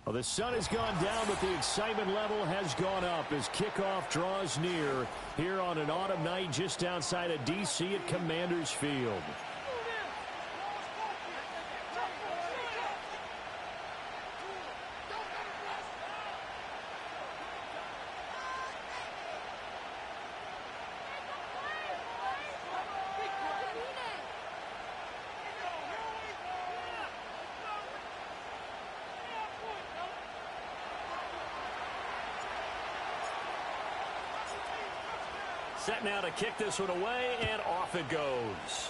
Well, the sun has gone down, but the excitement level has gone up as kickoff draws near here on an autumn night just outside of D.C. at Commanders Field. Set now to kick this one away, and off it goes.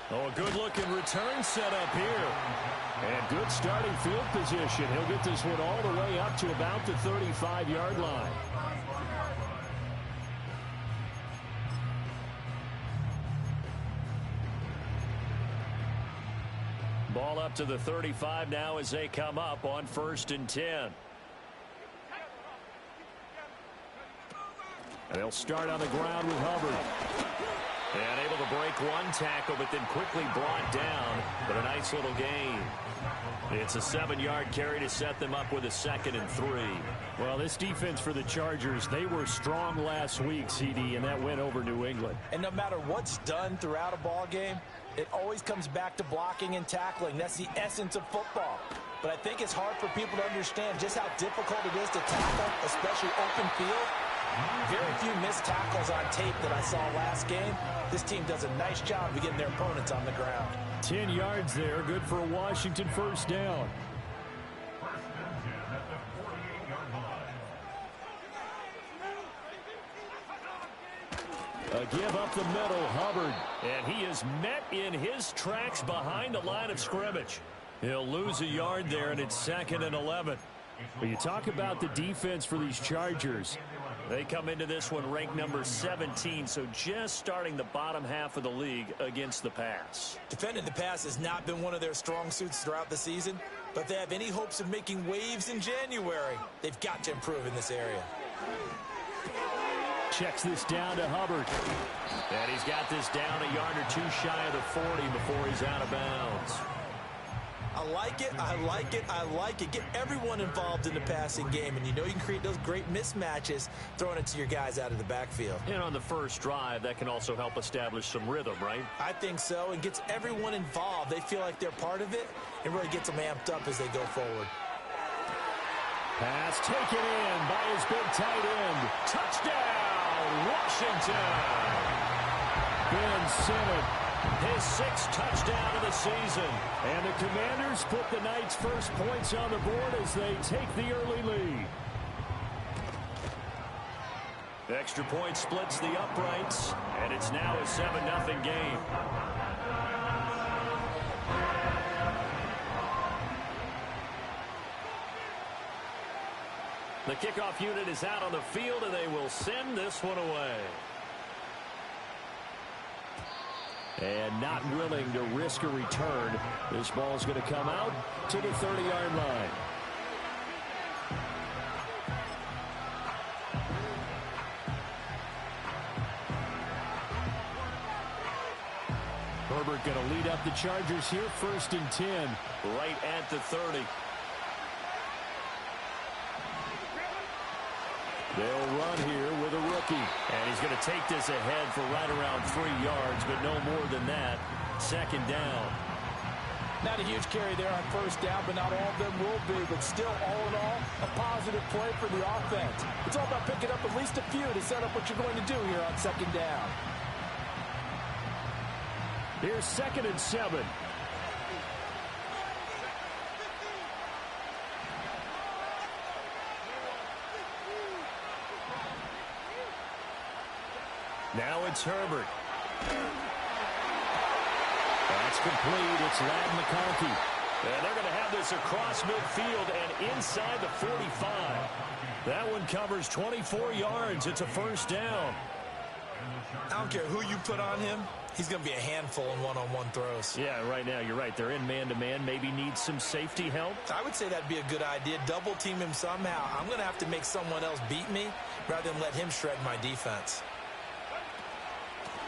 Oh, a good-looking return set up here. And good starting field position. He'll get this one all the way up to about the 35-yard line. Ball up to the 35 now as they come up on 1st and 10. And they'll start on the ground with Hubbard. And able to break one tackle, but then quickly brought down. But a nice little gain. It's a 7-yard carry to set them up with a 2nd and 3. Well, this defense for the Chargers, they were strong last week, CD, and that went over New England. And no matter what's done throughout a ball game, it always comes back to blocking and tackling. That's the essence of football. But I think it's hard for people to understand just how difficult it is to tackle, especially open field. Very few missed tackles on tape that I saw last game. This team does a nice job of getting their opponents on the ground. 10 yards there, good for a Washington first down. A give up the middle, Hubbard. And he is met in his tracks behind the line of scrimmage. He'll lose a yard there, and it's 2nd and 11. But you talk about the defense for these Chargers. They come into this one ranked number 17, so just starting the bottom half of the league against the pass. Defending the pass has not been one of their strong suits throughout the season, but if they have any hopes of making waves in January, they've got to improve in this area. Checks this down to Hubbard. And he's got this down a yard or two shy of the 40 before he's out of bounds. I like it, I like it, I like it. Get everyone involved in the passing game, and you know you can create those great mismatches throwing it to your guys out of the backfield. And on the first drive, that can also help establish some rhythm, right? I think so, and gets everyone involved. They feel like they're part of it, and really gets them amped up as they go forward. Pass taken in by his big tight end. Touchdown, Washington! Ben Simmons, his 6th touchdown of the season. And the Commanders put the Knights' first points on the board as they take the early lead. The extra point splits the uprights, and it's now a 7-0 game. The kickoff unit is out on the field, and they will send this one away. And not willing to risk a return. This ball's going to come out to the 30-yard line. Herbert going to lead up the Chargers here, 1st and 10, right at the 30. They'll run here with a rookie. And he's going to take this ahead for right around 3 yards, but no more than that. 2nd down. Not a huge carry there on 1st down, but not all of them will be. But still, all in all, a positive play for the offense. It's all about picking up at least a few to set up what you're going to do here on 2nd down. Here's 2nd and 7. Now it's Herbert. That's complete. It's Ladd McConkey. And they're going to have this across midfield and inside the 45. That one covers 24 yards. It's a 1st down. I don't care who you put on him. He's going to be a handful in one-on-one throws. Yeah, right now, you're right. They're in man-to-man. Maybe needs some safety help. I would say that'd be a good idea. Double team him somehow. I'm going to have to make someone else beat me rather than let him shred my defense.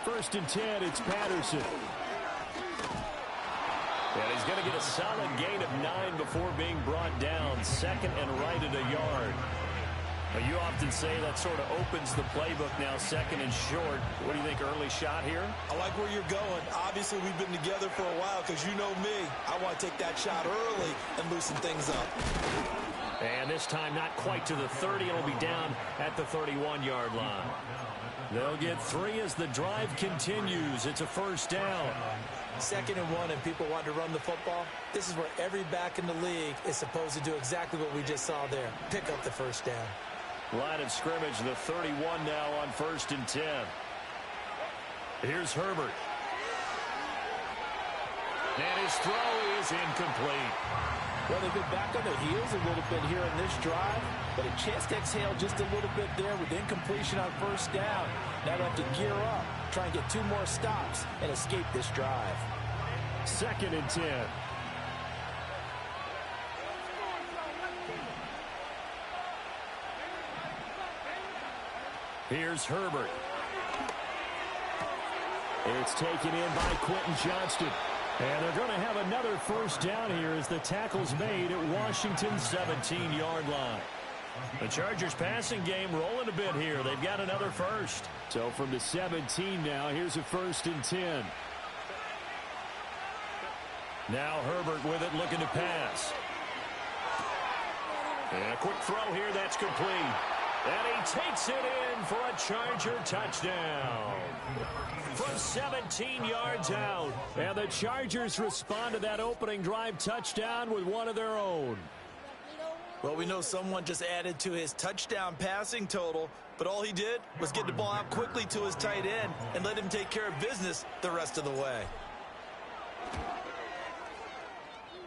1st and 10, it's Patterson. And he's going to get a solid gain of 9 before being brought down. Second and right at a yard. You often say that sort of opens the playbook now, second and short. What do you think, early shot here? I like where you're going. Obviously, we've been together for a while because you know me. I want to take that shot early and loosen things up. And this time not quite to the 30. It'll be down at the 31-yard line. They'll get 3 as the drive continues. It's a first down. 2nd and 1 and people want to run the football. This is where every back in the league is supposed to do exactly what we just saw there. Pick up the first down. Line of scrimmage, the 31 now on 1st and 10. Here's Herbert. And his throw is incomplete. Well, they've been back on their heels a little bit here in this drive, but a chance to exhale just a little bit there with incompletion on first down. Now they have to gear up, try and get 2 more stops, and escape this drive. 2nd and 10. Here's Herbert. It's taken in by Quentin Johnston. And they're going to have another first down here as the tackle's made at Washington's 17-yard line. The Chargers passing game rolling a bit here. They've got another first. So from the 17 now, here's a 1st and 10. Now Herbert with it, looking to pass. And a quick throw here, that's complete. And he takes it in for a Charger touchdown. From 17 yards out. And the Chargers respond to that opening drive touchdown with one of their own. Well, we know someone just added to his touchdown passing total, but all he did was get the ball out quickly to his tight end and let him take care of business the rest of the way.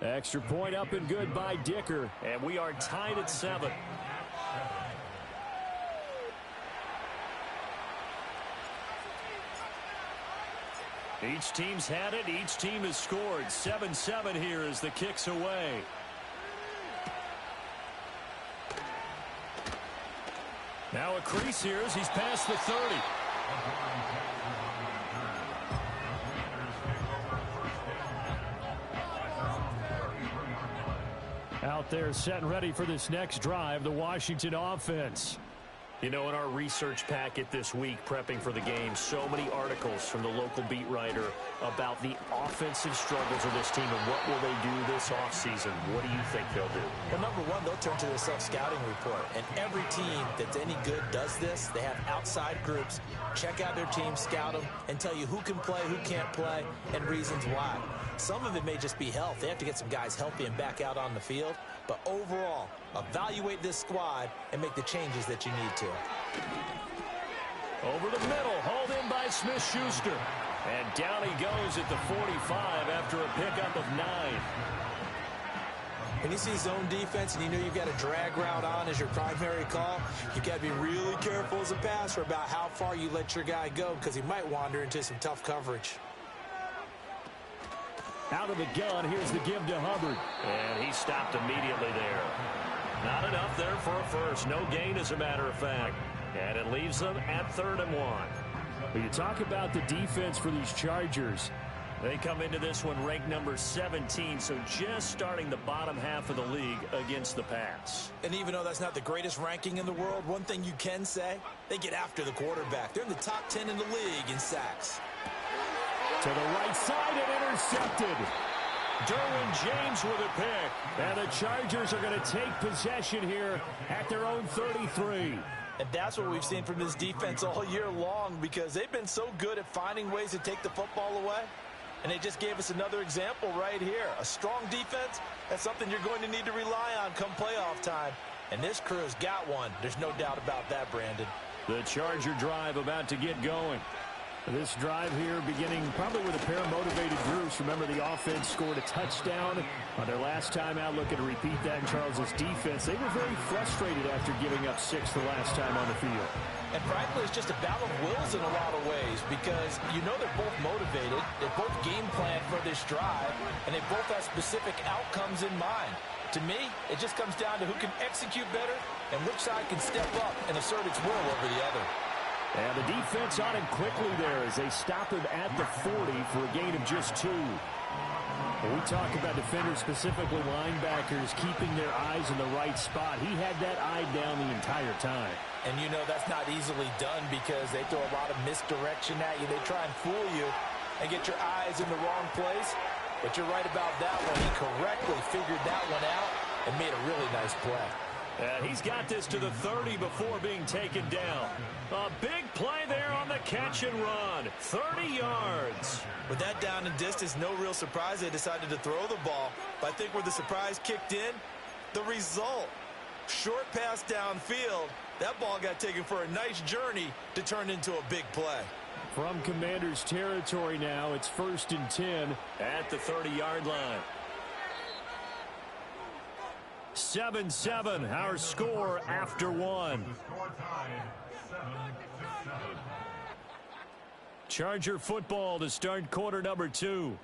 Extra point up and good by Dicker. And we are tied at 7. Each team's had it. Each team has scored. 7-7 here as the kick's away. Now a crease here as he's past the 30. Out there set and ready for this next drive, the Washington offense. You know, in our research packet this week, prepping for the game, so many articles from the local beat writer about the offensive struggles of this team and what will they do this offseason. What do you think they'll do? Well, number one, they'll turn to their self-scouting report. And every team that's any good does this. They have outside groups. Check out their team, scout them, and tell you who can play, who can't play, and reasons why. Some of it may just be health. They have to get some guys healthy and back out on the field. But overall, evaluate this squad and make the changes that you need to. Over the middle, hauled in by Smith-Schuster. And down he goes at the 45 after a pickup of 9. When you see zone defense and you know you've got a drag route on as your primary call, you've got to be really careful as a passer about how far you let your guy go because he might wander into some tough coverage. Out of the gun, here's the give to Hubbard. And he stopped immediately there. Not enough there for a first. No gain, as a matter of fact. And it leaves them at 3rd and 1. But you talk about the defense for these Chargers. They come into this one ranked number 17, so just starting the bottom half of the league against the pass. And even though that's not the greatest ranking in the world, one thing you can say, they get after the quarterback. They're in the top 10 in the league in sacks. To the right side and intercepted. Derwin James with a pick. And the Chargers are going to take possession here at their own 33. And that's what we've seen from this defense all year long because they've been so good at finding ways to take the football away. And they just gave us another example right here. A strong defense, that's something you're going to need to rely on come playoff time. And this crew's got one. There's no doubt about that, Brandon. The Charger drive about to get going. This drive here beginning probably with a pair of motivated groups. Remember, the offense scored a touchdown on their last time out. Looking to repeat that in Charles' defense. They were very frustrated after giving up 6 the last time on the field. And frankly, it's just a battle of wills in a lot of ways because you know they're both motivated. They both game plan for this drive, and they both have specific outcomes in mind. To me, it just comes down to who can execute better and which side can step up and assert its will over the other. And the defense on him quickly there as they stop him at the 40 for a gain of just 2. When we talk about defenders, specifically linebackers, keeping their eyes in the right spot, he had that eye down the entire time. And you know that's not easily done because they throw a lot of misdirection at you. They try and fool you and get your eyes in the wrong place. But you're right about that one. He correctly figured that one out and made a really nice play. And he's got this to the 30 before being taken down. A big play there on the catch and run. 30 yards. With that down and distance, no real surprise they decided to throw the ball. But I think where the surprise kicked in, the result. Short pass downfield. That ball got taken for a nice journey to turn into a big play. From Commanders territory now, it's 1st and 10 at the 30-yard line. 7-7, our score after one. Charger football to start quarter number 2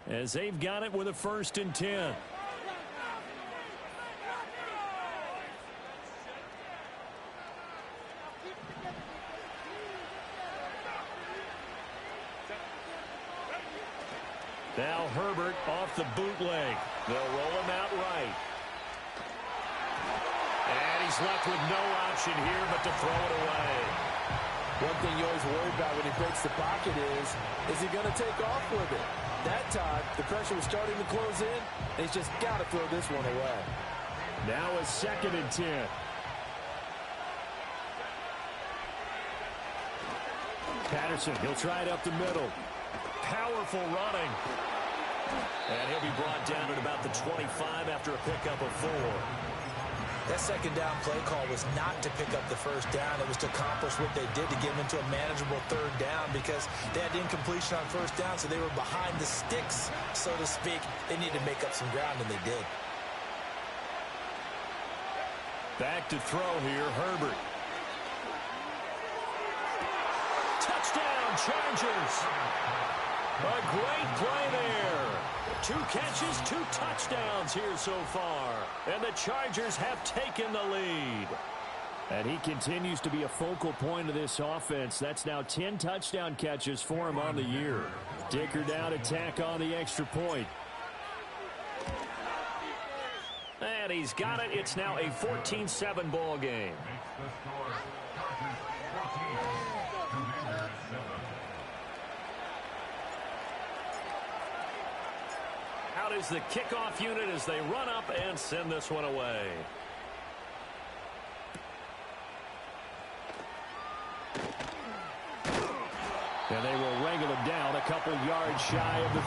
as they've got it with a 1st and 10. Now Herbert off the bootleg. They'll roll him out right. And he's left with no option here but to throw it away. One thing you always worry about when he breaks the pocket is he going to take off with it? That time, the pressure was starting to close in, and he's just got to throw this one away. Now a 2nd and 10. Patterson, he'll try it up the middle. Powerful running. And he'll be brought down at about the 25 after a pickup of 4. That second down play call was not to pick up the first down. It was to accomplish what they did to get them into a manageable 3rd down because they had incompletion on 1st down, so they were behind the sticks, so to speak. They needed to make up some ground, and they did. Back to throw here, Herbert. Touchdown, Chargers. A great play there. 2 catches, 2 touchdowns here so far. And the Chargers have taken the lead. And he continues to be a focal point of this offense. That's now 10 touchdown catches for him on the year. Dicker down to tack on the extra point. And he's got it. It's now a 14-7 ball game. Out is the kickoff unit as they run up and send this one away. And they will wrangle him down a couple yards shy of the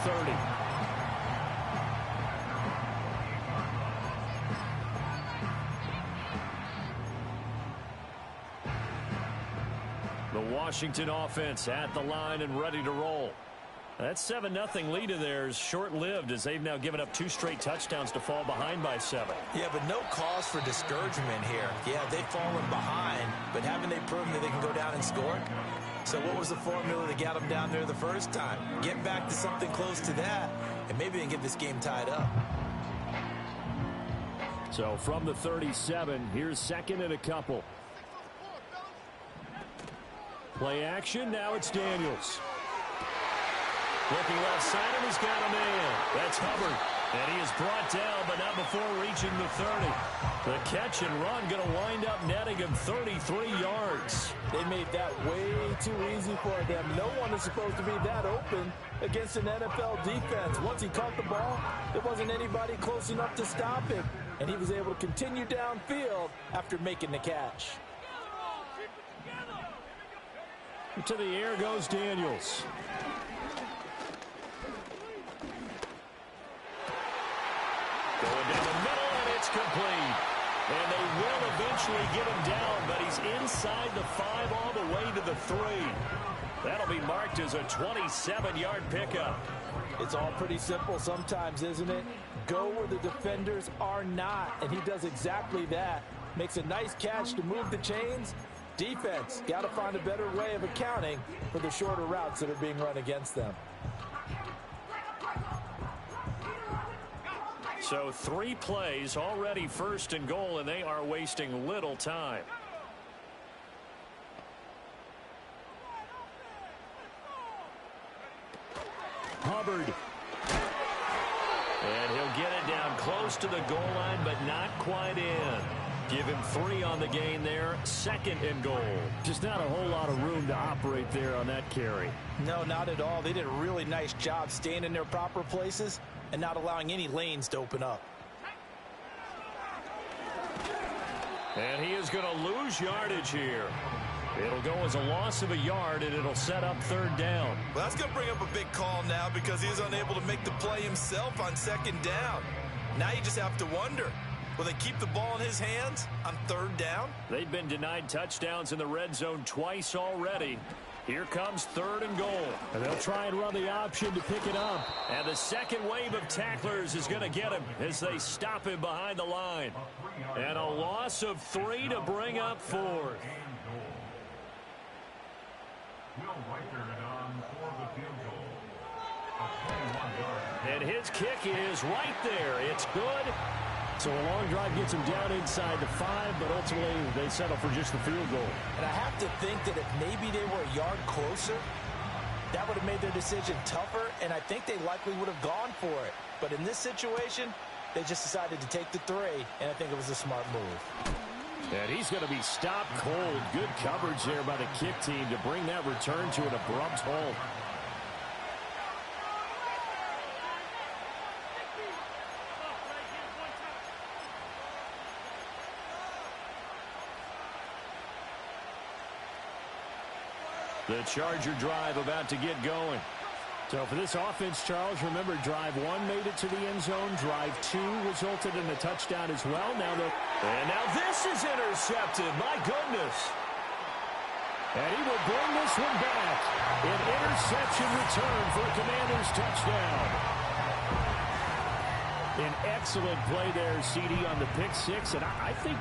30. The Washington offense at the line and ready to roll. That 7-0 lead of theirs short-lived as they've now given up 2 straight touchdowns to fall behind by 7. Yeah, but no cause for discouragement here. Yeah, they've fallen behind, but haven't they proven that they can go down and score? So what was the formula that got them down there the first time? Get back to something close to that, and maybe they can get this game tied up. So from the 37, here's 2nd and a couple. Play action, now it's Daniels. Looking left side, and he's got a man. That's Hubbard. And he is brought down, but not before reaching the 30. The catch and run going to wind up netting him 33 yards. They made that way too easy for them. No one is supposed to be that open against an NFL defense. Once he caught the ball, there wasn't anybody close enough to stop him. And he was able to continue downfield after making the catch. To the air goes Daniels. Going down the middle, and it's complete. And they will eventually get him down, but he's inside the 5 all the way to the 3. That'll be marked as a 27-yard pickup. It's all pretty simple sometimes, isn't it? Go where the defenders are not, and he does exactly that. Makes a nice catch to move the chains. Defense, got to find a better way of accounting for the shorter routes that are being run against them. So 3 plays, already 1st and goal, and they are wasting little time. Hubbard. And he'll get it down close to the goal line, but not quite in. Give him 3 on the gain there, 2nd and goal. Just not a whole lot of room to operate there on that carry. No, not at all. They did a really nice job staying in their proper places and not allowing any lanes to open up. And he is going to lose yardage here. It'll go as a loss of a yard, and it'll set up 3rd down. Well, that's going to bring up a big call now because he's unable to make the play himself on 2nd down. Now you just have to wonder, will they keep the ball in his hands on 3rd down? They've been denied touchdowns in the red zone twice already. Here comes 3rd and goal. And they'll try and run the option to pick it up. And the second wave of tacklers is going to get him as they stop him behind the line. And a loss of 3 to bring up 4th. And his kick is right there. It's good. So a long drive gets him down inside the 5, but ultimately they settle for just the field goal. And I have to think that if maybe they were a yard closer, that would have made their decision tougher, and I think they likely would have gone for it. But in this situation, they just decided to take the 3, and I think it was a smart move. And he's going to be stopped cold. Good coverage there by the kick team to bring that return to an abrupt halt. The Charger drive about to get going. So for this offense, Charles, remember, drive 1 made it to the end zone. Drive 2 resulted in a touchdown as well. And now this is intercepted. My goodness. And he will bring this one back. An interception return for a Commanders touchdown. An excellent play there, CD, on the pick 6. And I think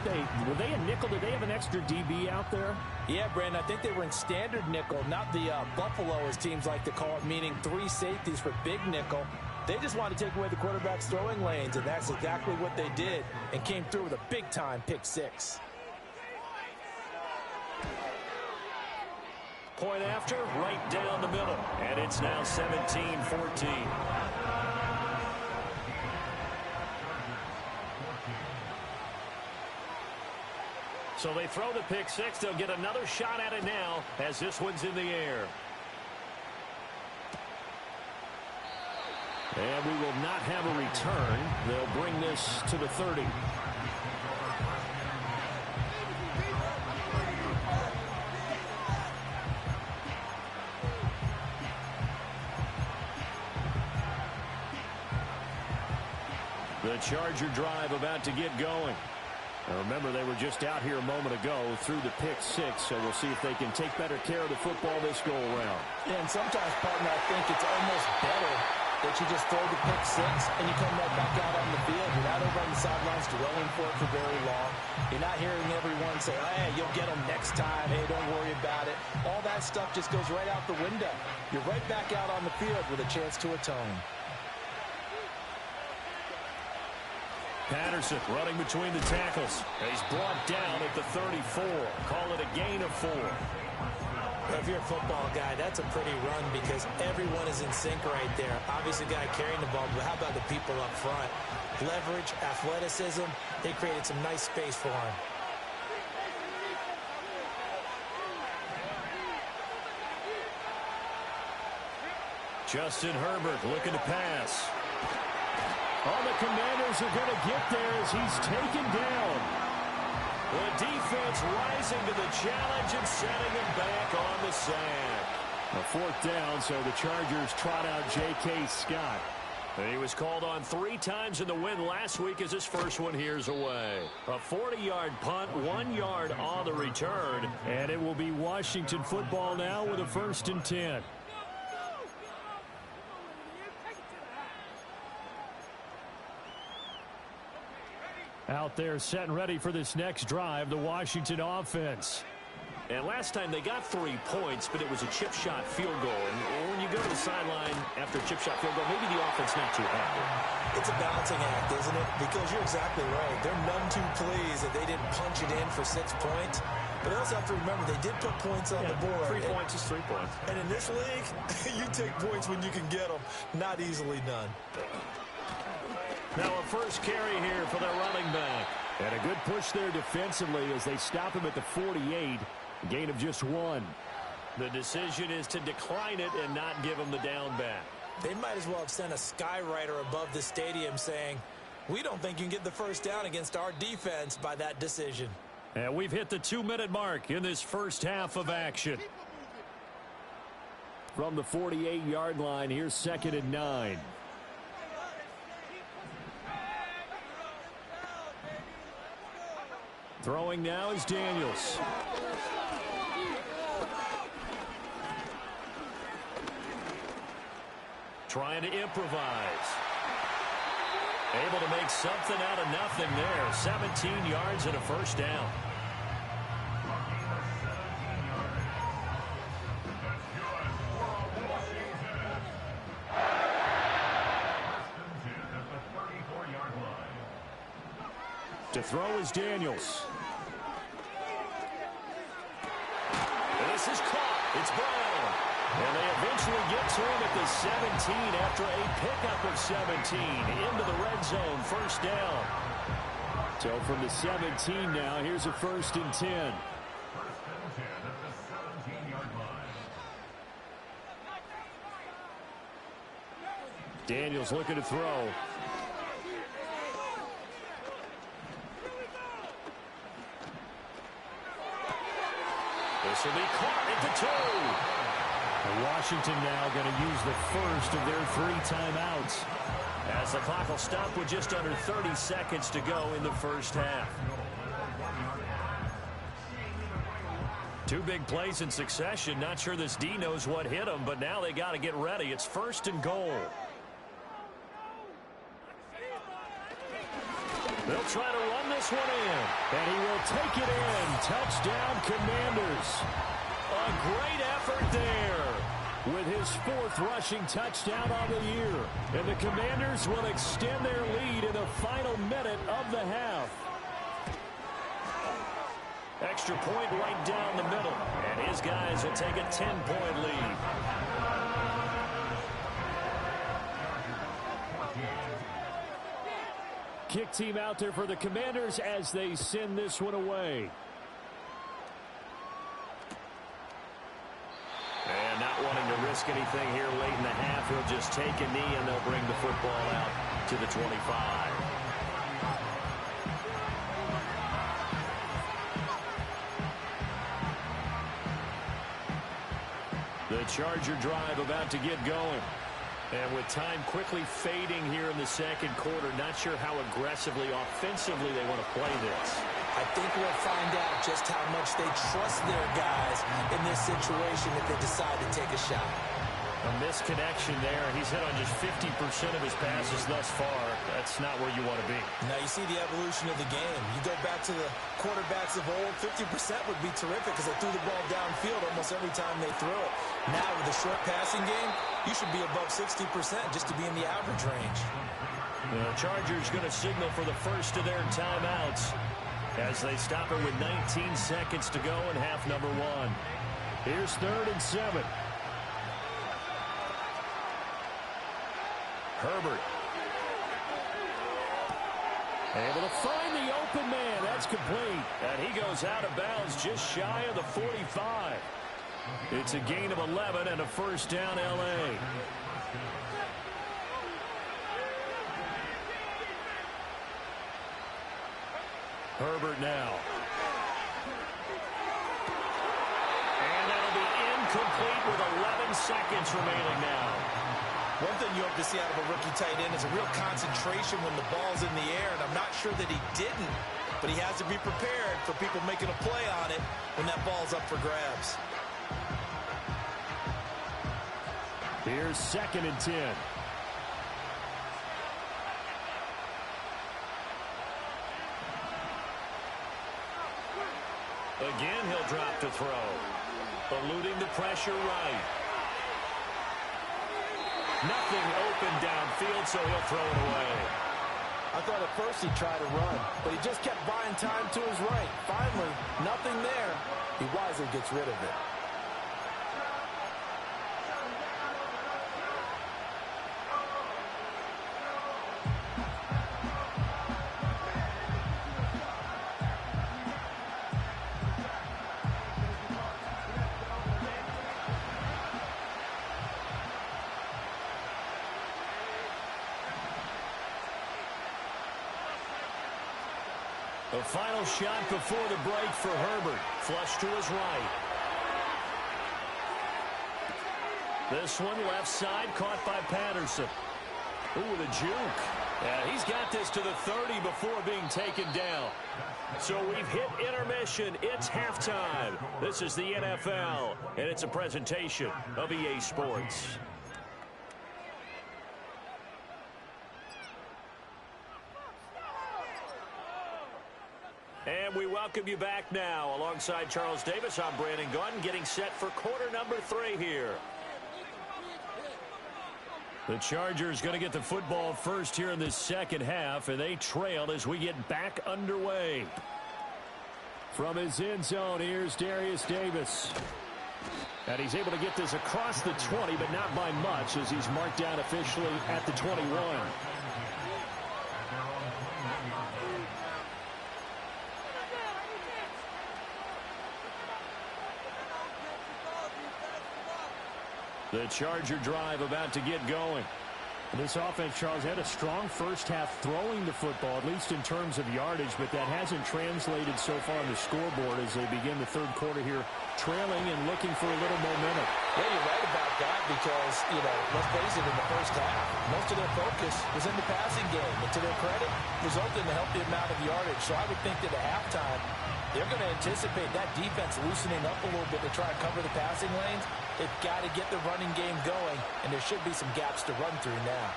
were they a nickel? Did they have an extra DB out there? Yeah, Brandon, I think they were in standard nickel, not the Buffalo, as teams like to call it, meaning 3 safeties for big nickel. They just wanted to take away the quarterback's throwing lanes, and that's exactly what they did, and came through with a big-time pick 6. Point after, right down the middle. And it's now 17-14. So they throw the pick 6. They'll get another shot at it now as this one's in the air. And we will not have a return. They'll bring this to the 30. The Charger drive about to get going. Now remember, they were just out here a moment ago through the pick 6, so we'll see if they can take better care of the football this go around. And sometimes, partner, I think it's almost better that you just throw the pick 6 and you come right back out on the field. You're not over on the sidelines dwelling for it for very long. You're not hearing everyone say, hey, you'll get them next time. Hey, don't worry about it. All that stuff just goes right out the window. You're right back out on the field with a chance to atone. Patterson running between the tackles. He's brought down at the 34. Call it a gain of 4. If you're a football guy, that's a pretty run because everyone is in sync right there. Obviously, the guy carrying the ball, but how about the people up front? Leverage, athleticism, they created some nice space for him. Justin Herbert looking to pass. All the Commanders are going to get there as he's taken down. The defense rising to the challenge and setting him back on the sand. A 4th down, so the Chargers trot out J.K. Scott. And he was called on 3 times in the win last week as his first one here's away. A 40-yard punt, 1 yard on the return. And it will be Washington football now with a 1st and 10. Out there set and ready for this next drive, the Washington offense. And last time they got 3 points, but it was a chip shot field goal. And when you go to the sideline after a chip shot field goal, maybe the offense not too happy. It's a balancing act, isn't it? Because you're exactly right. They're none too pleased that they didn't punch it in for 6 points. But they also have to remember they did put points on the board. 3 points is 3 points. And in this league, you take points when you can get them. Not easily done. Now a first carry here for their running back. And a good push there defensively as they stop him at the 48. A gain of just 1. The decision is to decline it and not give him the down back. They might as well have sent a skywriter above the stadium saying, we don't think you can get the first down against our defense by that decision. And we've hit the 2-minute mark in this first half of action. From the 48-yard line, here's 2nd and 9. Throwing now is Daniels. Trying to improvise. Able to make something out of nothing there. 17 yards and a first down. To throw is Daniels. This is caught. It's Brown. And they eventually get to him at the 17 after a pickup of 17 into the red zone. First down. So from the 17 now, here's a 1st and 10. Daniels looking to throw. This will be caught at the 2. Washington now going to use the first of their 3 timeouts as the clock will stop with just under 30 seconds to go in the first half. 2 big plays in succession. Not sure this D knows what hit them, but now they got to get ready. It's 1st and goal. They'll try to run this one in, and he will take it in. Touchdown, Commanders. A great effort there with his 4th rushing touchdown on the year. And the Commanders will extend their lead in the final minute of the half. Extra point right down the middle. And his guys will take a 10-point lead. Kick team out there for the Commanders as they send this one away. And not wanting to risk anything here late in the half, he'll just take a knee and they'll bring the football out to the 25. The Charger drive about to get going. And with time quickly fading here in the second quarter, not sure how aggressively, offensively they want to play this. I think we'll find out just how much they trust their guys in this situation if they decide to take a shot. A misconnection there. He's hit on just 50% of his passes thus far. That's not where you want to be. Now you see the evolution of the game. You go back to the quarterbacks of old, 50% would be terrific because they threw the ball downfield almost every time they threw it. Now with the short passing game, you should be above 60% just to be in the average range. The Chargers going to signal for the first of their timeouts as they stop it with 19 seconds to go in half number 1. Here's 3rd and 7. Herbert. Able to find the open man. That's complete. And he goes out of bounds just shy of the 45. It's a gain of 11 and a first down, L.A. Herbert now. And that'll be incomplete with 11 seconds remaining now. One thing you hope to see out of a rookie tight end is a real concentration when the ball's in the air, and I'm not sure that he didn't, but he has to be prepared for people making a play on it when that ball's up for grabs. Here's 2nd and 10. Again, he'll drop to throw. Eluding the pressure right. Nothing open downfield, so he'll throw it away. I thought at first he tried to run, but he just kept buying time to his right. Finally, nothing there. He wisely gets rid of it. The final shot before the break for Herbert. Flush to his right. This one left side caught by Patterson. Ooh, the juke. Yeah, he's got this to the 30 before being taken down. So we've hit intermission. It's halftime. This is the NFL, and it's a presentation of EA Sports. And we welcome you back now. Alongside Charles Davis, I'm Brandon Gaudin, getting set for quarter number 3 here. The Chargers going to get the football first here in this second half, and they trail as we get back underway. From his end zone, here's Darius Davis. And he's able to get this across the 20, but not by much, as he's marked down officially at the 21. The Charger drive about to get going. This offense, Charles, had a strong first half throwing the football, at least in terms of yardage, but that hasn't translated so far on the scoreboard as they begin the third quarter here, trailing and looking for a little momentum. Yeah, you're right about that because, let's face it, in the first half, most of their focus was in the passing game. And to their credit, resulted in a healthy amount of yardage. So I would think that at halftime, they're going to anticipate that defense loosening up a little bit to try to cover the passing lanes. They've got to get the running game going, and there should be some gaps to run through now.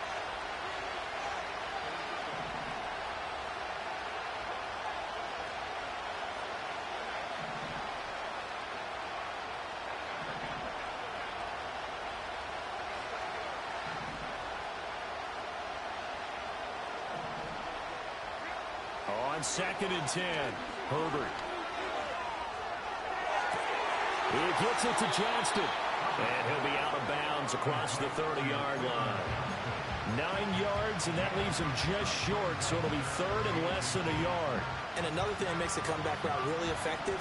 On 2nd and 10, Herbert. He gets it to Johnston. And he'll be out of bounds across the 30-yard line. 9 yards, and that leaves him just short, so it'll be third and less than a yard. And another thing that makes the comeback route really effective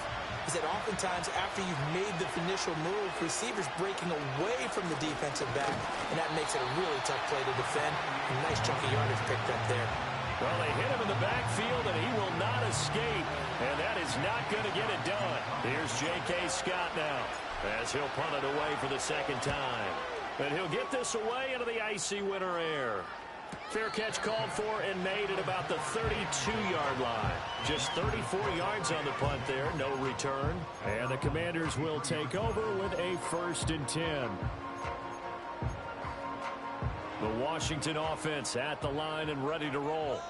is that oftentimes after you've made the initial move, receivers breaking away from the defensive back, and that makes it a really tough play to defend. A nice chunk of yardage picked up there. Well, they hit him in the backfield, and he will not escape. And that is not going to get it done. Here's J.K. Scott now, as he'll punt it away for the second time. And he'll get this away into the icy winter air. Fair catch called for and made at about the 32-yard line. Just 34 yards on the punt there, no return. And the Commanders will take over with a 1st and 10. The Washington offense at the line and ready to roll.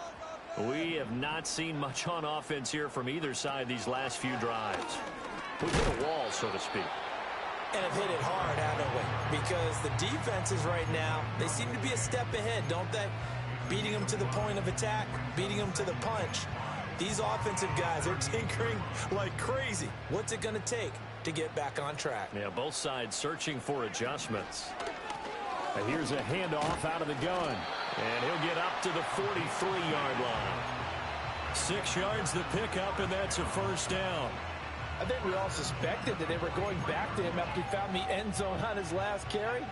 We have not seen much on offense here from either side these last few drives. We've hit a wall, so to speak. And have hit it hard, haven't we? Because the defenses right now, they seem to be a step ahead, don't they? Beating them to the point of attack, beating them to the punch. These offensive guys are tinkering like crazy. What's it going to take to get back on track? Yeah, both sides searching for adjustments. And here's a handoff out of the gun. And he'll get up to the 43-yard line. 6 yards the pickup, and that's a first down. I think we all suspected that they were going back to him after he found the end zone on his last carry.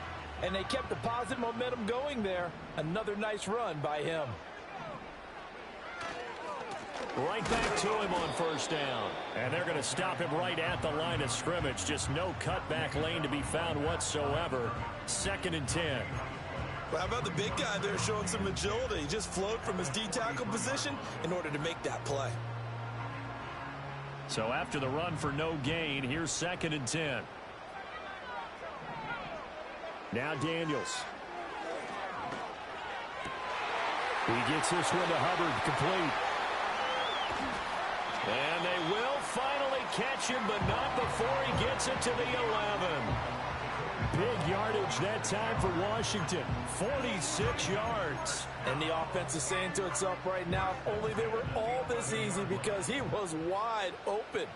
And they kept the positive momentum going there. Another nice run by him. Right back to him on first down. And they're going to stop him right at the line of scrimmage. Just no cutback lane to be found whatsoever. 2nd and 10. Well, how about the big guy there showing some agility? He just flowed from his D-tackle position in order to make that play. So after the run for no gain, here's 2nd and 10. Now Daniels. He gets this one to Hubbard, complete. And they will finally catch him, but not before he gets it to the 11. Big yardage that time for Washington. 46 yards. And the offense is saying to itself right now, if only they were all this easy, because he was wide open.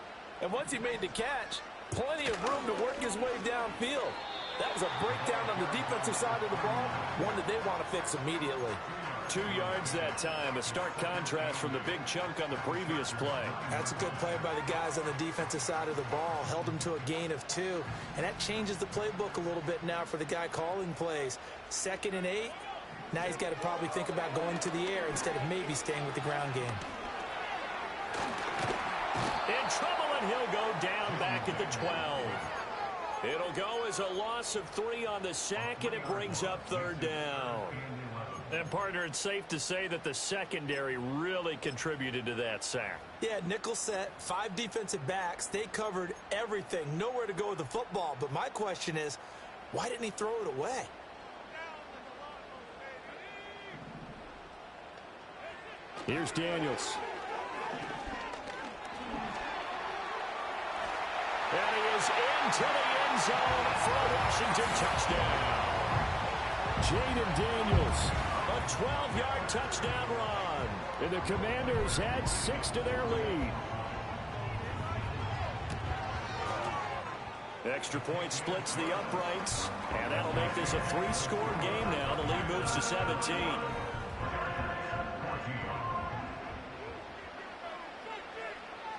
And once he made the catch, plenty of room to work his way downfield. That was a breakdown on the defensive side of the ball, one that they want to fix immediately. 2 yards that time, a stark contrast from the big chunk on the previous play. That's a good play by the guys on the defensive side of the ball. Held him to a gain of 2. And that changes the playbook a little bit now for the guy calling plays. 2nd and 8. Now he's got to probably think about going to the air instead of maybe staying with the ground game. In trouble, and he'll go down back at the 12. It'll go as a loss of 3 on the sack, and it brings up 3rd down. And, partner, it's safe to say that the secondary really contributed to that sack. Yeah, nickel set, 5 defensive backs. They covered everything. Nowhere to go with the football. But my question is, why didn't he throw it away? Here's Daniels. And he is into the end zone for a Washington touchdown. Jaden Daniels. A 12-yard touchdown run. And the Commanders add 6 to their lead. Extra point splits the uprights, and that'll make this a 3-score game now. The lead moves to 17.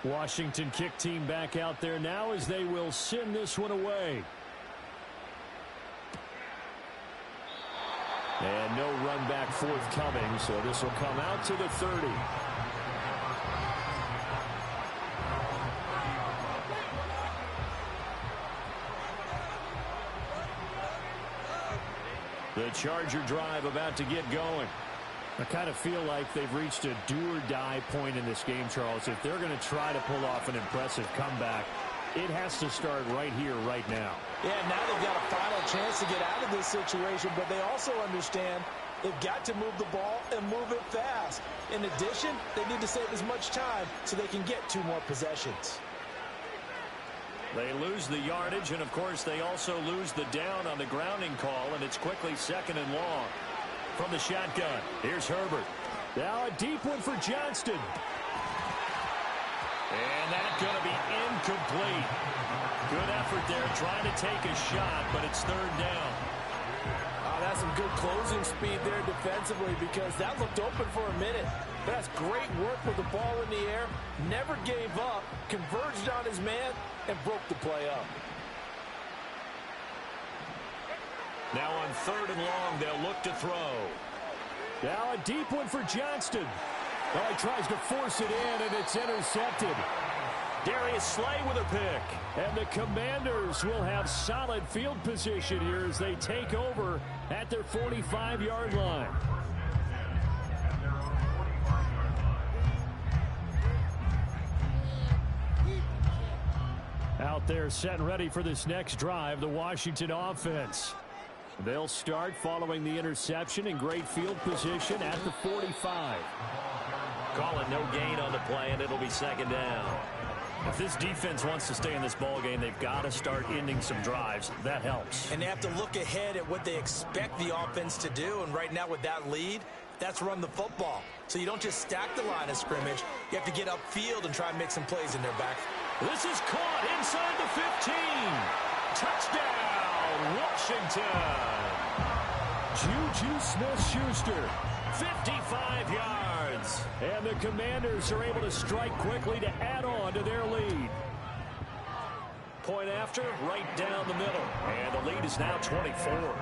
Washington kick team back out there now as they will send this one away. And no run back forthcoming, so this will come out to the 30. The Charger drive about to get going. I kind of feel like they've reached a do-or-die point in this game, Charles. If they're going to try to pull off an impressive comeback, it has to start right here, right now. Yeah, now they've got a final chance to get out of this situation, but they also understand they've got to move the ball and move it fast. In addition, they need to save as much time so they can get 2 more possessions. They lose the yardage, and, of course, they also lose the down on the grounding call, and it's quickly 2nd and long. From the shotgun, here's Herbert. Now a deep one for Johnston. And that's going to be incomplete. Good effort there trying to take a shot, but it's 3rd down. That's some good closing speed there defensively because that looked open for a minute. That's great work with the ball in the air. Never gave up, converged on his man, and broke the play up. Now on 3rd and long, they'll look to throw. Now a deep one for Johnston. Well, he tries to force it in, and it's intercepted. Darius Slay with a pick. And the Commanders will have solid field position here as they take over at their 45-yard line. Out there set and ready for this next drive, the Washington offense. They'll start following the interception in great field position at the 45. Call it no gain on the play, and it'll be 2nd down. If this defense wants to stay in this ballgame, they've got to start ending some drives. That helps. And they have to look ahead at what they expect the offense to do. And right now with that lead, that's run the football. So you don't just stack the line of scrimmage. You have to get upfield and try and make some plays in their back. This is caught inside the 15. Touchdown, Washington. Juju Smith-Schuster. 55 yards. And the Commanders are able to strike quickly to add on to their lead. Point after, right down the middle. And the lead is now 24.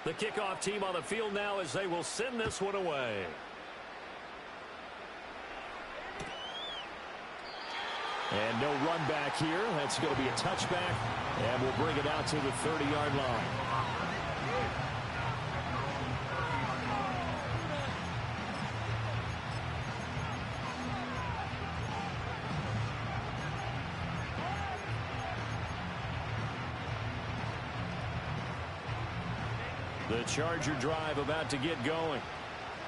The kickoff team on the field now as they will send this one away. And no run back here. That's going to be a touchback. And we'll bring it out to the 30-yard line. The Charger drive about to get going.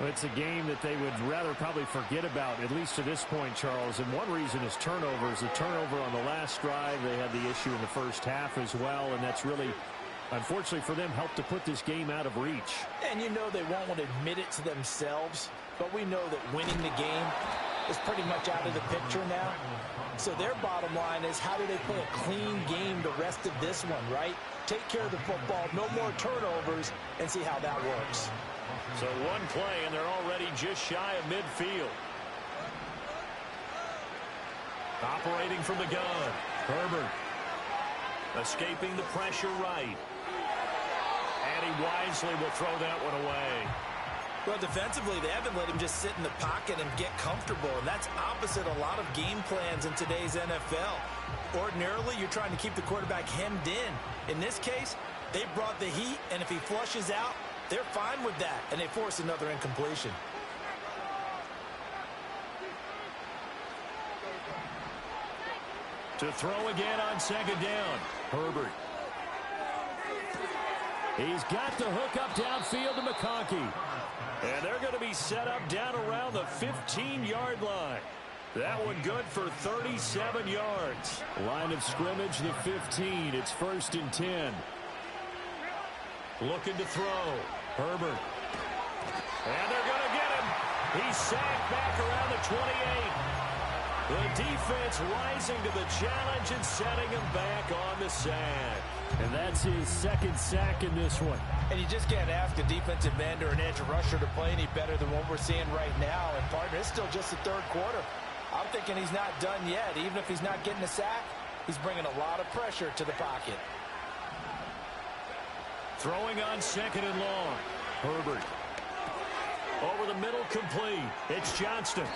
Well, it's a game that they would rather probably forget about, at least to this point, Charles. And one reason is turnovers. The turnover on the last drive, they had the issue in the first half as well. And that's really, unfortunately for them, helped to put this game out of reach. And you know they won't want to admit it to themselves. But we know that winning the game is pretty much out of the picture now. So their bottom line is, how do they play a clean game the rest of this one, right? Take care of the football, no more turnovers, and see how that works. So one play, and they're already just shy of midfield. Operating from the gun, Herbert. Escaping the pressure right. And he wisely will throw that one away. Well, defensively, they haven't let him just sit in the pocket and get comfortable, and that's opposite a lot of game plans in today's NFL. Ordinarily, you're trying to keep the quarterback hemmed in. In this case, they brought the heat, and if he flushes out, they're fine with that, and they force another incompletion. To throw again on second down, Herbert. He's got the hook up downfield to McConkey. And they're going to be set up down around the 15-yard line. That one good for 37 yards. Line of scrimmage, the 15. It's 1st and 10. Looking to throw. Herbert. And they're going to get him. He's sacked back around the 28. The defense rising to the challenge and setting him back on the sack. And that's his second sack in this one. And you just can't ask a defensive end or an edge rusher to play any better than what we're seeing right now. And, partner, it's still just the third quarter. I'm thinking he's not done yet. Even if he's not getting a sack, he's bringing a lot of pressure to the pocket. Throwing on second and long. Herbert. Over the middle, complete. It's Johnston.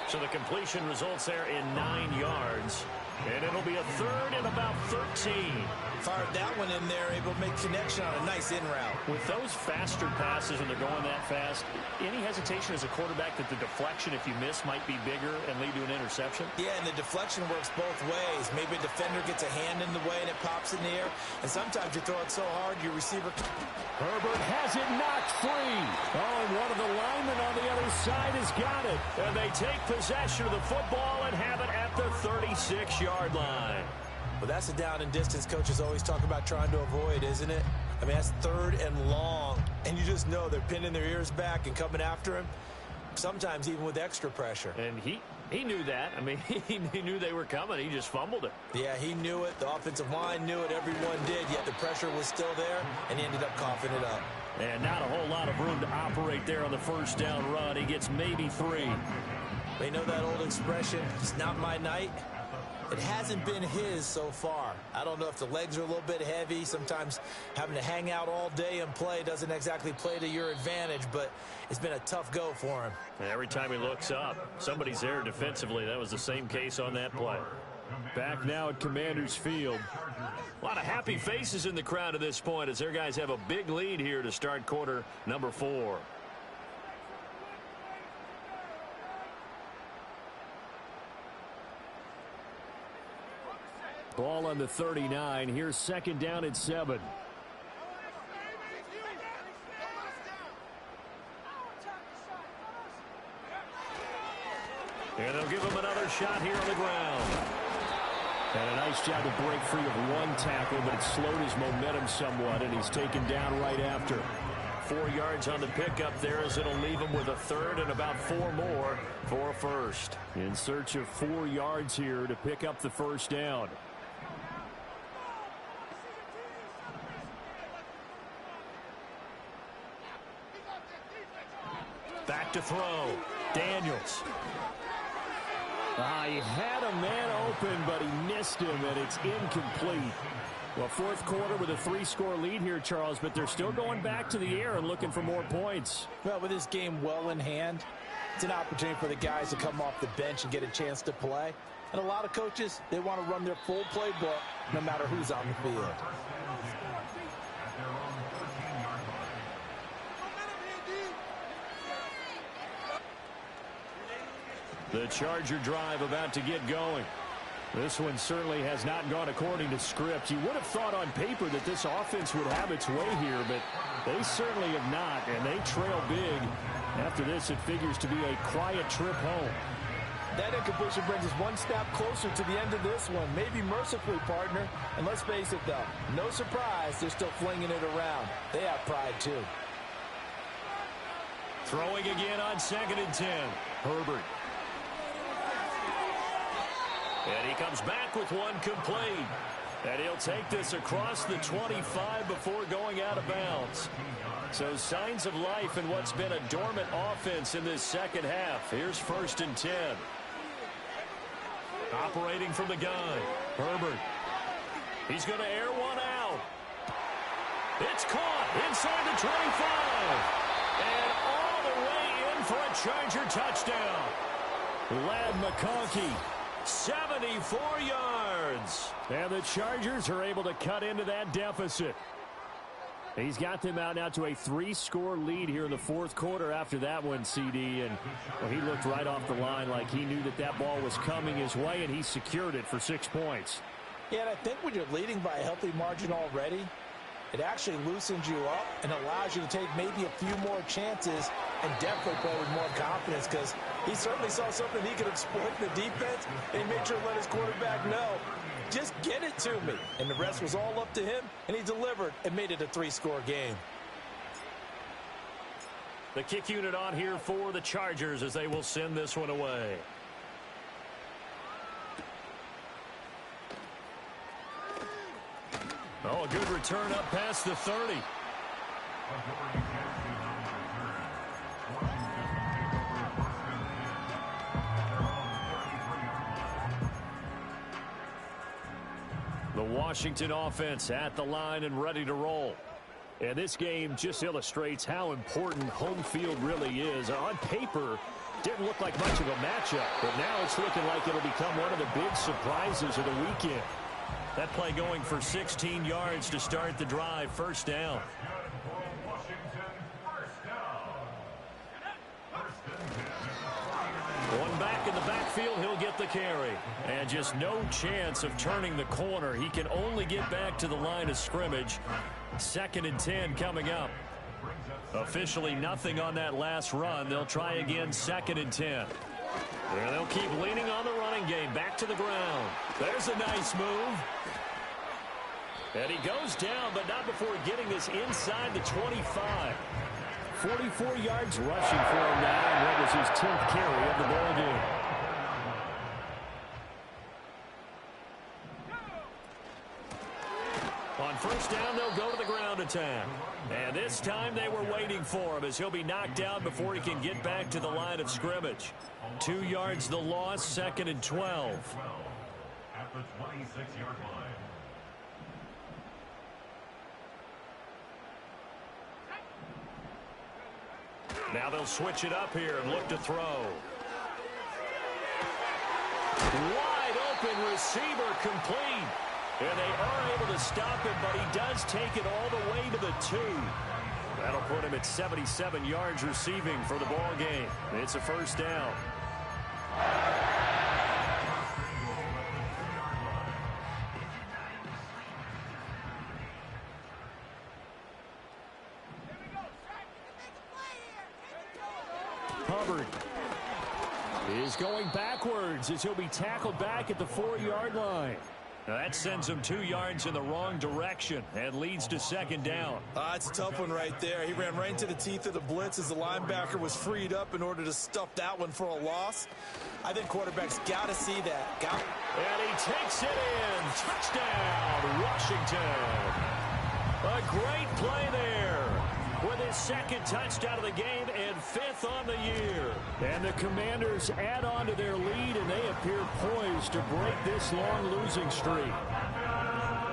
So the completion results there in 9 yards. And it'll be a third and about 13. Fired that one in there, able to make connection on a nice in route. With those faster passes and they're going that fast, any hesitation as a quarterback that the deflection, if you miss, might be bigger and lead to an interception? Yeah, and the deflection works both ways. Maybe a defender gets a hand in the way and it pops in the air. And sometimes you throw it so hard, your receiver... Herbert has it knocked free. Oh, and one of the linemen on the other side has got it. And they take possession of the football and have it at the 36-yard line. Well, that's a down and distance coaches always talk about trying to avoid, isn't it? I mean, that's 3rd and long. And you just know they're pinning their ears back and coming after him, sometimes even with extra pressure. And he knew that. I mean, he knew they were coming. He just fumbled it. Yeah, he knew it. The offensive line knew it. Everyone did, yet the pressure was still there, and he ended up coughing it up. And not a whole lot of room to operate there on the first down run. He gets maybe 3. They know that old expression, it's not my night. It hasn't been his so far. I don't know if the legs are a little bit heavy. Sometimes having to hang out all day and play doesn't exactly play to your advantage, but it's been a tough go for him. And every time he looks up, somebody's there defensively. That was the same case on that play. Back now at Commanders Field. A lot of happy faces in the crowd at this point as their guys have a big lead here to start quarter number 4. Ball on the 39. Here's second down at 7. And they'll give him another shot here on the ground. And a nice job to break free of one tackle, but it slowed his momentum somewhat, and he's taken down right after. 4 yards on the pickup there as it'll leave him with a third and about 4 more for a first. In search of 4 yards here to pick up the first down. Back to throw. Daniels. He had a man open, but he missed him, and it's incomplete. Well, fourth quarter with a 3-score lead here, Charles, but they're still going back to the air and looking for more points. Well, with this game well in hand, it's an opportunity for the guys to come off the bench and get a chance to play. And a lot of coaches, they want to run their full playbook no matter who's on the field. The Charger drive about to get going. This one certainly has not gone according to script. You would have thought on paper that this offense would have its way here, but they certainly have not, and they trail big. After this, it figures to be a quiet trip home. That incompletion brings us one step closer to the end of this one. Maybe mercifully, partner. And let's face it, though, no surprise, they're still flinging it around. They have pride, too. Throwing again on 2nd and 10. Herbert. And he comes back with one complete. And he'll take this across the 25 before going out of bounds. So signs of life in what's been a dormant offense in this second half. Here's 1st and 10. Operating from the gun. Herbert. He's going to air one out. It's caught inside the 25. And all the way in for a Charger touchdown. Ladd McConkey, 74 yards. And the Chargers are able to cut into that deficit. He's got them out now to a 3-score lead here in the fourth quarter after that one, CD. And well, he looked right off the line like he knew that that ball was coming his way, and he secured it for 6 points. Yeah, and I think when you're leading by a healthy margin already, it actually loosens you up and allows you to take maybe a few more chances and definitely play with more confidence, because he certainly saw something he could exploit in the defense, and he made sure to let his quarterback know, just get it to me. And the rest was all up to him, and he delivered and made it a 3-score game. The kick unit on here for the Chargers as they will send this one away. Oh, a good return up past the 30. The Washington offense at the line and ready to roll. And this game just illustrates how important home field really is. On paper, didn't look like much of a matchup, but now it's looking like it'll become one of the big surprises of the weekend. That play going for 16 yards to start the drive. First down. One back in the backfield, he'll get the carry. And just no chance of turning the corner. He can only get back to the line of scrimmage. 2nd and 10 coming up. Officially nothing on that last run. They'll try again 2nd and 10. And they'll keep leaning on the running game. Back to the ground. There's a nice move. And he goes down, but not before getting this inside the 25. 44 yards rushing for him now, and what was his 10th carry of the ball game. On first down, they'll go to the ground attack. And this time they were waiting for him as he'll be knocked down before he can get back to the line of scrimmage. 2 yards the loss, 2nd and 12. At the 26-yard line. Now they'll switch it up here and look to throw. Wide open receiver complete. And they are able to stop him, but he does take it all the way to the 2. That'll put him at 77 yards receiving for the ball game. It's a first down. Hubbard is going backwards as he'll be tackled back at the 4-yard line. Now that sends him 2 yards in the wrong direction and leads to 2nd down. It's a tough one right there. He ran right into the teeth of the blitz as the linebacker was freed up in order to stuff that one for a loss. I think quarterbacks got to see that. And he takes it in. Touchdown, Washington. A great play there with his 2nd touchdown of the game and 5th on the year. And the Commanders add on to their lead, and they appear poised to break this long losing streak.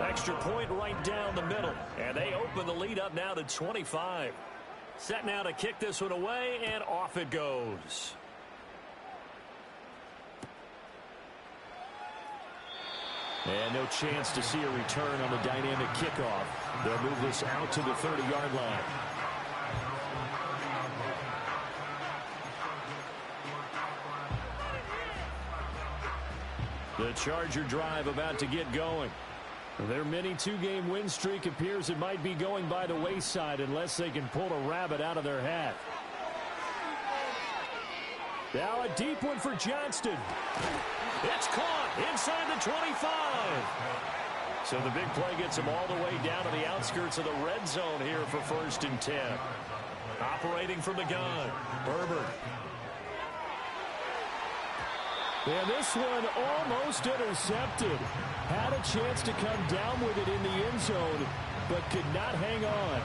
Extra point right down the middle, and they open the lead up now to 25. Set now to kick this one away, and off it goes. And no chance to see a return on the dynamic kickoff. They'll move this out to the 30-yard line. The Charger drive about to get going. Their mini 2-game win streak appears it might be going by the wayside unless they can pull a rabbit out of their hat. Now a deep one for Johnston. It's caught inside the 25. So the big play gets him all the way down to the outskirts of the red zone here for 1st and 10. Operating from the gun, Herbert. And this one almost intercepted. Had a chance to come down with it in the end zone, but could not hang on.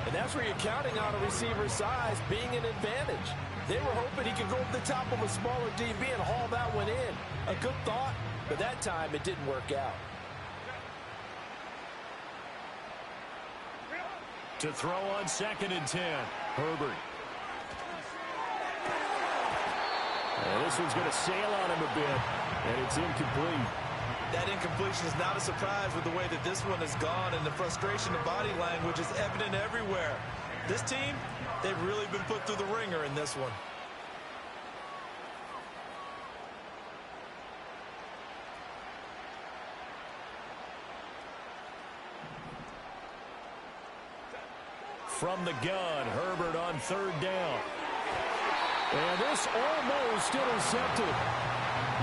And that's where you're counting on a receiver's size being an advantage. They were hoping he could go over the top of a smaller DB and haul that one in. A good thought, but that time it didn't work out. To throw on 2nd and 10. Herbert. And this one's going to sail on him a bit, and it's incomplete. That incompletion is not a surprise with the way that this one has gone, and the frustration of body language is evident everywhere. This team, they've really been put through the ringer in this one. From the gun, Herbert on 3rd down. And this almost intercepted.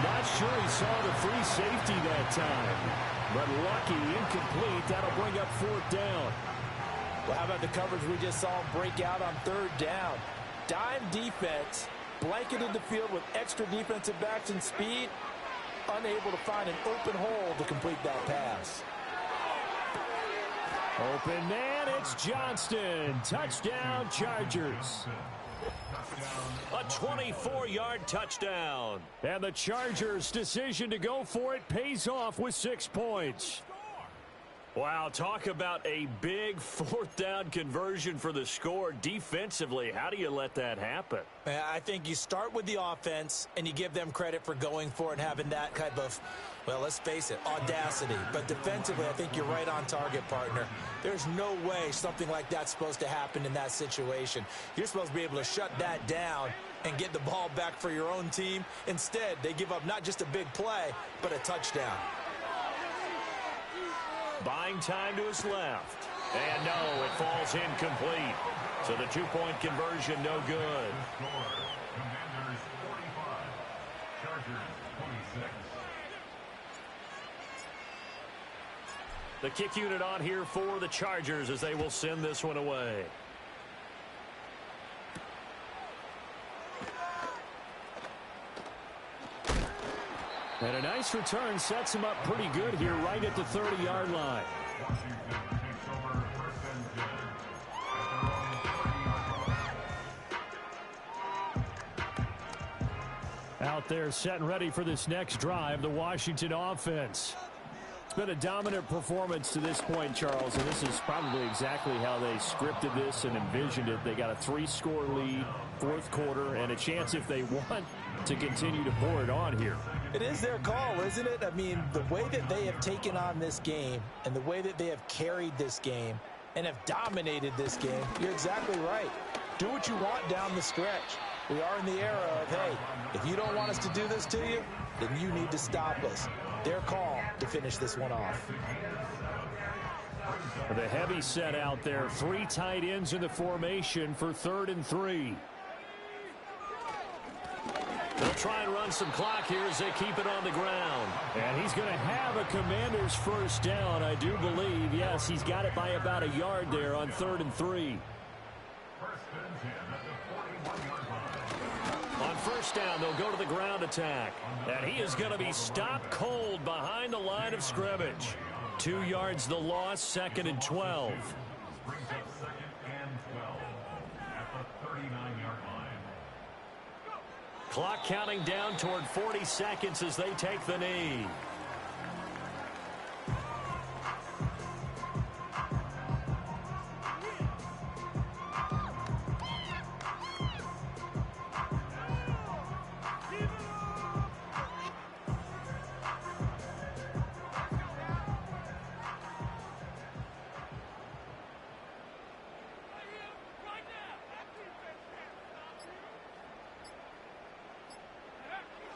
Not sure he saw the free safety that time. But lucky, incomplete. That'll bring up 4th down. Well, how about the coverage we just saw break out on 3rd down? Dime defense, blanketed the field with extra defensive backs and speed, unable to find an open hole to complete that pass. Open man, it's Johnston. Touchdown, Chargers. A 24-yard touchdown. And the Chargers' decision to go for it pays off with 6 points. Wow, talk about a big 4th down conversion for the score. Defensively, how do you let that happen? I think you start with the offense and you give them credit for going for it and having that kind of, well, let's face it, audacity. But defensively, I think you're right on target, partner. There's no way something like that's supposed to happen in that situation. You're supposed to be able to shut that down and get the ball back for your own team. Instead, they give up not just a big play, but a touchdown. Buying time to his left. And no, it falls incomplete. So the 2-point conversion no good. Commanders 45, Chargers 26. The kick unit on here for the Chargers as they will send this one away. And a nice return sets him up pretty good here right at the 30-yard line. Washington takes over 1st and 10 at their own 30-yard line. Out there set and ready for this next drive, the Washington offense. It's been a dominant performance to this point, Charles, and this is probably exactly how they scripted this and envisioned it. They got a 3-score lead, 4th quarter, and a chance if they want to continue to pour it on here. It is their call, isn't it? I mean, the way that they have taken on this game and the way that they have carried this game and have dominated this game, you're exactly right. Do what you want down the stretch. We are in the era of, hey, if you don't want us to do this to you, then you need to stop us. Their call to finish this one off. The heavy set out there. 3 tight ends in the formation for 3rd and 3. They'll try and run some clock here as they keep it on the ground. And he's going to have a Commander's 1st down, I do believe. Yes, he's got it by about a yard there on 3rd and 3. 1st and 10 at the 41-yard line. On 1st down, they'll go to the ground attack. And he is going to be stopped cold behind the line of scrimmage. 2 yards the loss, 2nd and 12. Brings up 2nd and 12 at the 39-yard line. Clock counting down toward 40 seconds as they take the knee.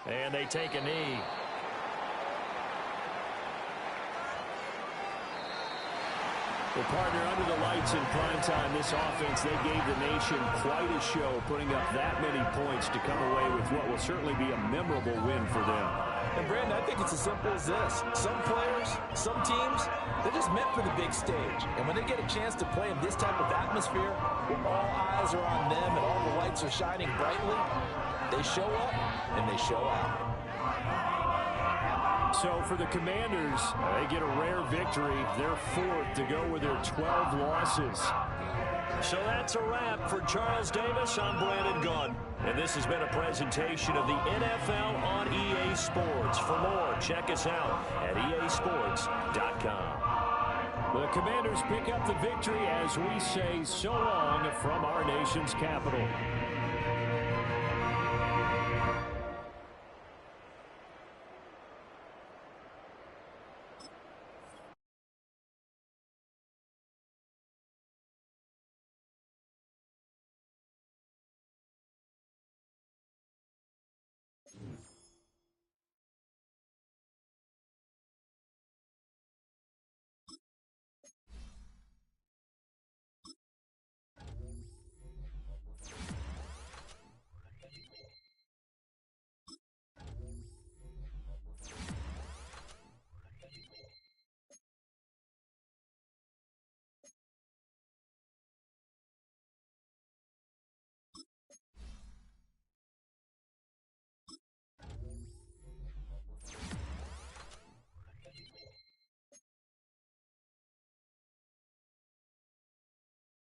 And they take a knee. Well, partner, under the lights in prime time, this offense, they gave the nation quite a show, putting up that many points to come away with what will certainly be a memorable win for them. And, Brandon, I think it's as simple as this. Some players, some teams, they're just meant for the big stage. And when they get a chance to play in this type of atmosphere, where all eyes are on them and all the lights are shining brightly, they show up and they show out. So for the Commanders, they get a rare victory. They're 4th to go with their 12 losses. So that's a wrap for Charles Davis. I'm Brandon Gaudin. And this has been a presentation of the NFL on EA Sports. For more, check us out at easports.com. The Commanders pick up the victory as we say so long from our nation's capital.